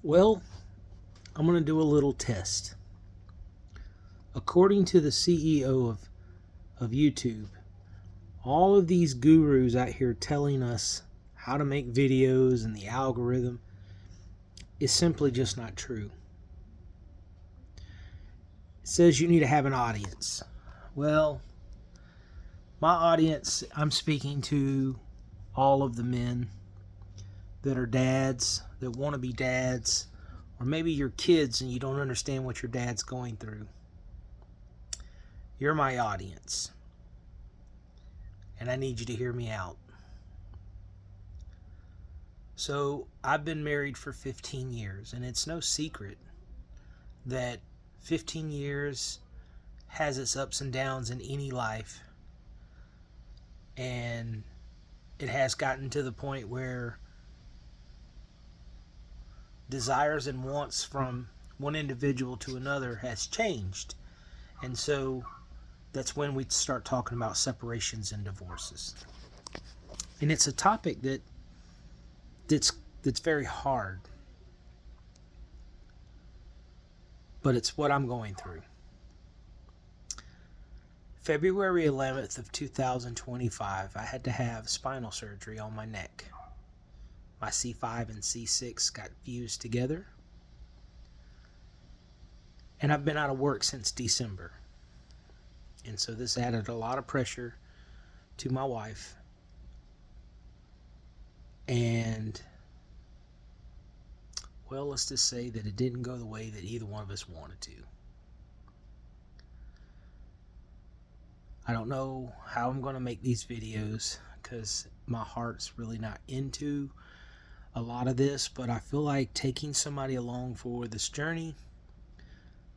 Well, I'm going to do a little test. According to the CEO of YouTube, all of these gurus out here telling us how to make videos and the algorithm is simply just not true. It says you need to have an audience. Well, my audience, I'm speaking to all of the men that are dads, that want to be dads, or maybe you're kids and you don't understand what your dad's going through. You're my audience, and I need you to hear me out. So, I've been married for 15 years, and it's no secret that 15 years has its ups and downs in any life, and it has gotten to the point where desires and wants from one individual to another has changed. And so that's when we start talking about separations and divorces. And it's a topic that's very hard. But it's what I'm going through. February 11th of 2025, I had to have spinal surgery on my neck. My C5 and C6 got fused together. And I've been out of work since December. And so this added a lot of pressure to my wife. And, well, let's just say that it didn't go the way that either one of us wanted to. I don't know how I'm going to make these videos because my heart's really not into a lot of this, but I feel like taking somebody along for this journey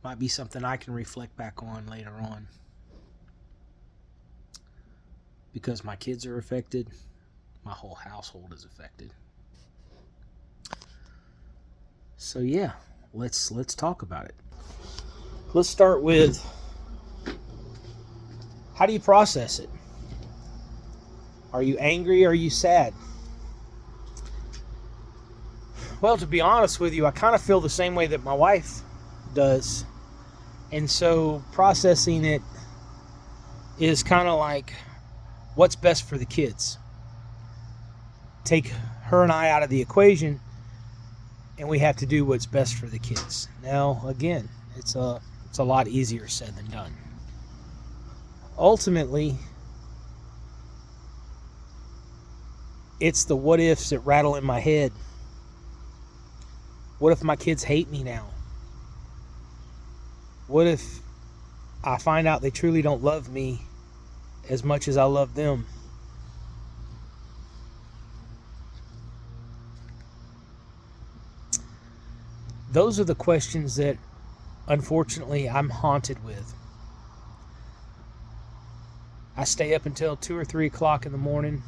might be something I can reflect back on later on. Because my kids are affected, my whole household is affected. So yeah, let's talk about it. Let's start with, how do you process it? Are you angry? Are you sad? Well, to be honest with you, I kind of feel the same way that my wife does. And so processing it is kind of like, what's best for the kids? Take her and I out of the equation, and we have to do what's best for the kids. Now, again, it's a lot easier said than done. Ultimately, it's the what ifs that rattle in my head. What if my kids hate me now? What if I find out they truly don't love me as much as I love them? Those are the questions that, unfortunately, I'm haunted with. I stay up until 2 or 3 o'clock in the morning,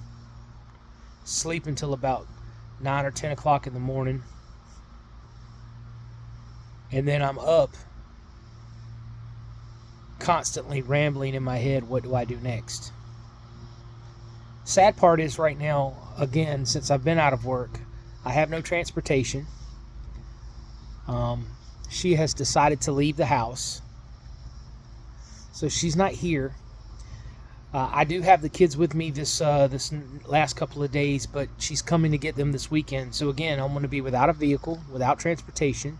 sleep until about 9 or 10 o'clock in the morning, and then I'm up constantly rambling in my head, what do I do next? Sad part is right now, again, since I've been out of work, I have no transportation. She has decided to leave the house, so she's not here. I do have the kids with me this last couple of days, but she's coming to get them this weekend. So again, I'm going to be without a vehicle, without transportation.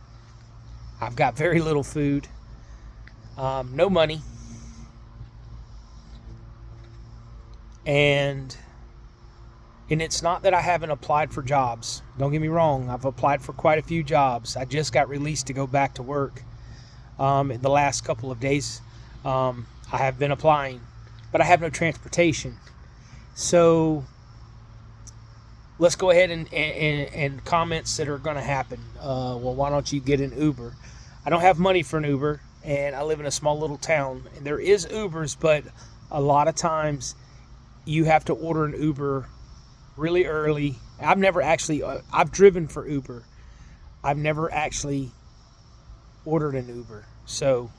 I've got very little food, no money, and it's not that I haven't applied for jobs. Don't get me wrong. I've applied for quite a few jobs. I just got released to go back to work in the last couple of days. I have been applying, but I have no transportation. So let's go ahead and comments that are going to happen. Well, why don't you get an Uber? I don't have money for an Uber, and I live in a small little town. And there is Ubers, but a lot of times you have to order an Uber really early. I've driven for Uber. I've never actually ordered an Uber. So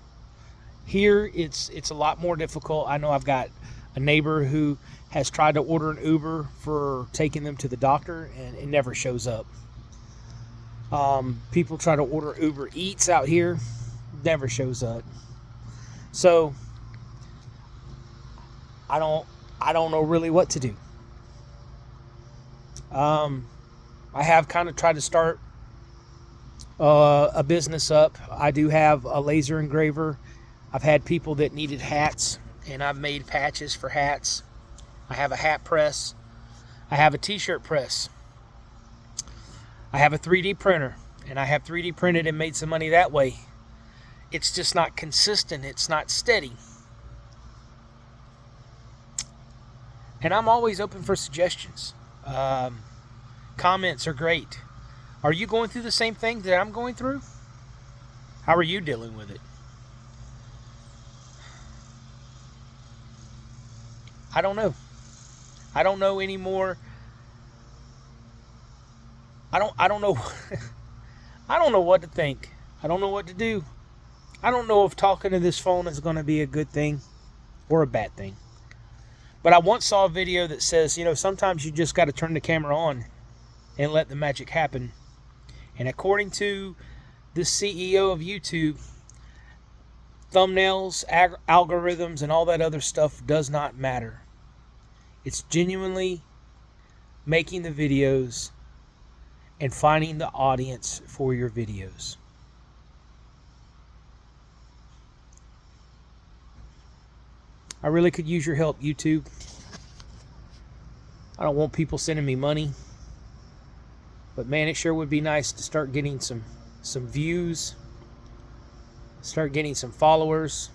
here it's a lot more difficult. I know I've got a neighbor who has tried to order an Uber for taking them to the doctor, and it never shows up. People try to order Uber Eats out here, never shows up. So I don't know really what to do. I have kind of tried to start a business up. I do have a laser engraver. I've had people that needed hats, and I've made patches for hats. I have a hat press. I have a t-shirt press. I have a 3D printer, and I have 3D printed and made some money that way. It's just not consistent. It's not steady. And I'm always open for suggestions. Comments are great. Are you going through the same thing that I'm going through? How are you dealing with it? I don't know. I don't know anymore. I don't know. I don't know what to think. I don't know what to do. I don't know if talking to this phone is going to be a good thing or a bad thing. But I once saw a video that says, sometimes you just got to turn the camera on and let the magic happen. And according to the CEO of YouTube, thumbnails, algorithms, and all that other stuff does not matter. It's genuinely making the videos and finding the audience for your videos. I really could use your help, YouTube. I don't want people sending me money. But man, it sure would be nice to start getting some views. Start getting some followers.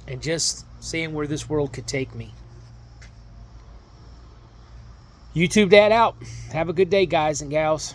And just seeing where this world could take me. YouTube Dad out. Have a good day, guys and gals.